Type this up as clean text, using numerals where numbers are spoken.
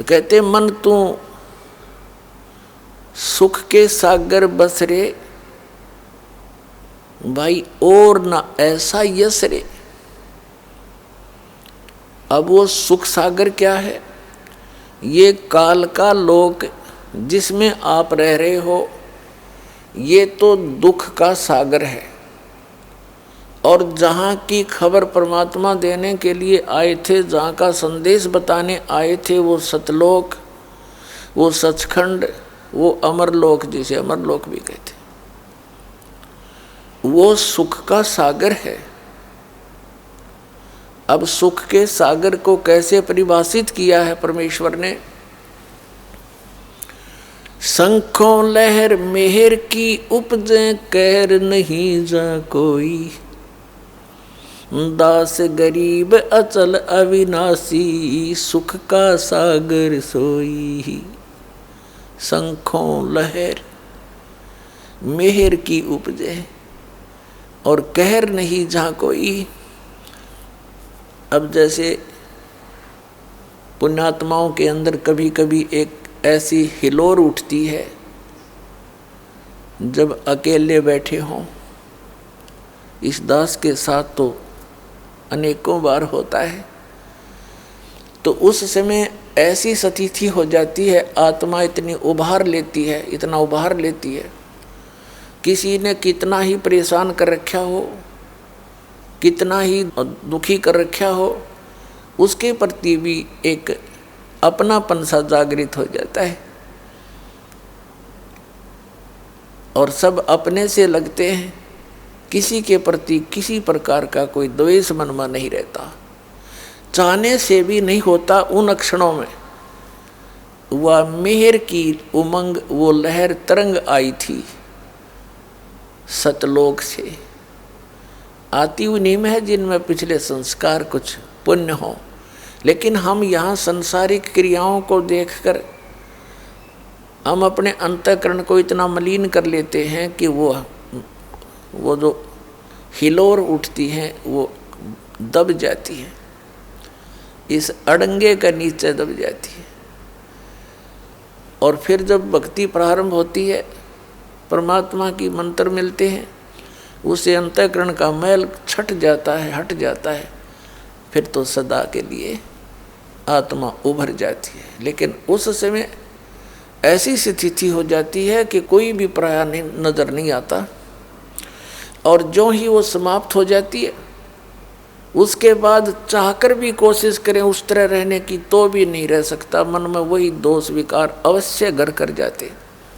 कहते मन तू सुख के सागर बस रे, भाई और ना ऐसा यस रे। अब वो सुख सागर क्या है? ये काल का लोक जिसमें आप रह रहे हो, ये तो दुख का सागर है। और जहाँ की खबर परमात्मा देने के लिए आए थे, जहाँ का संदेश बताने आए थे, वो सतलोक, वो सचखंड, वो अमरलोक, जिसे अमरलोक भी कहते, वो सुख का सागर है। अब सुख के सागर को कैसे परिभाषित किया है परमेश्वर ने? शंखों लहर मेहर की उपजे, कहर नहीं जा कोई, दास गरीब अचल अविनाशी, सुख का सागर सोई। शंखों लहर मेहर की उपजे और कहर नहीं जहाँ कोई। अब जैसे पुण्यात्माओं के अंदर कभी कभी एक ऐसी हिलोर उठती है, जब अकेले बैठे हों। इस दास के साथ तो अनेकों बार होता है। तो उस समय ऐसी स्थिति हो जाती है, आत्मा इतनी उभार लेती है, इतना उभार लेती है, किसी ने कितना ही परेशान कर रखा हो, कितना ही दुखी कर रखा हो, उसके प्रति भी एक अपनापन सा जागृत हो जाता है और सब अपने से लगते हैं। किसी के प्रति किसी प्रकार का कोई द्वेष मन में नहीं रहता, चाहने से भी नहीं होता। उन क्षणों में वह मेहर की उमंग, वो लहर तरंग आई थी सतलोक से, आती उन्हीं में है जिनमें पिछले संस्कार कुछ पुण्य हो। लेकिन हम यहाँ संसारिक क्रियाओं को देखकर हम अपने अंतःकरण को इतना मलिन कर लेते हैं कि वो जो हिलोर उठती है वो दब जाती है, इस अड़ंगे का नीचे दब जाती है। और फिर जब भक्ति प्रारंभ होती है, परमात्मा की मंत्र मिलते हैं, उसे अंतःकरण का मैल छट जाता है, हट जाता है, फिर तो सदा के लिए आत्मा उभर जाती है। लेकिन उस समय ऐसी स्थिति हो जाती है कि कोई भी पराया नजर नहीं आता, और जो ही वो समाप्त हो जाती है, उसके बाद चाहकर भी कोशिश करें उस तरह रहने की तो भी नहीं रह सकता। मन में वही दोष विकार अवश्य घर कर जाते।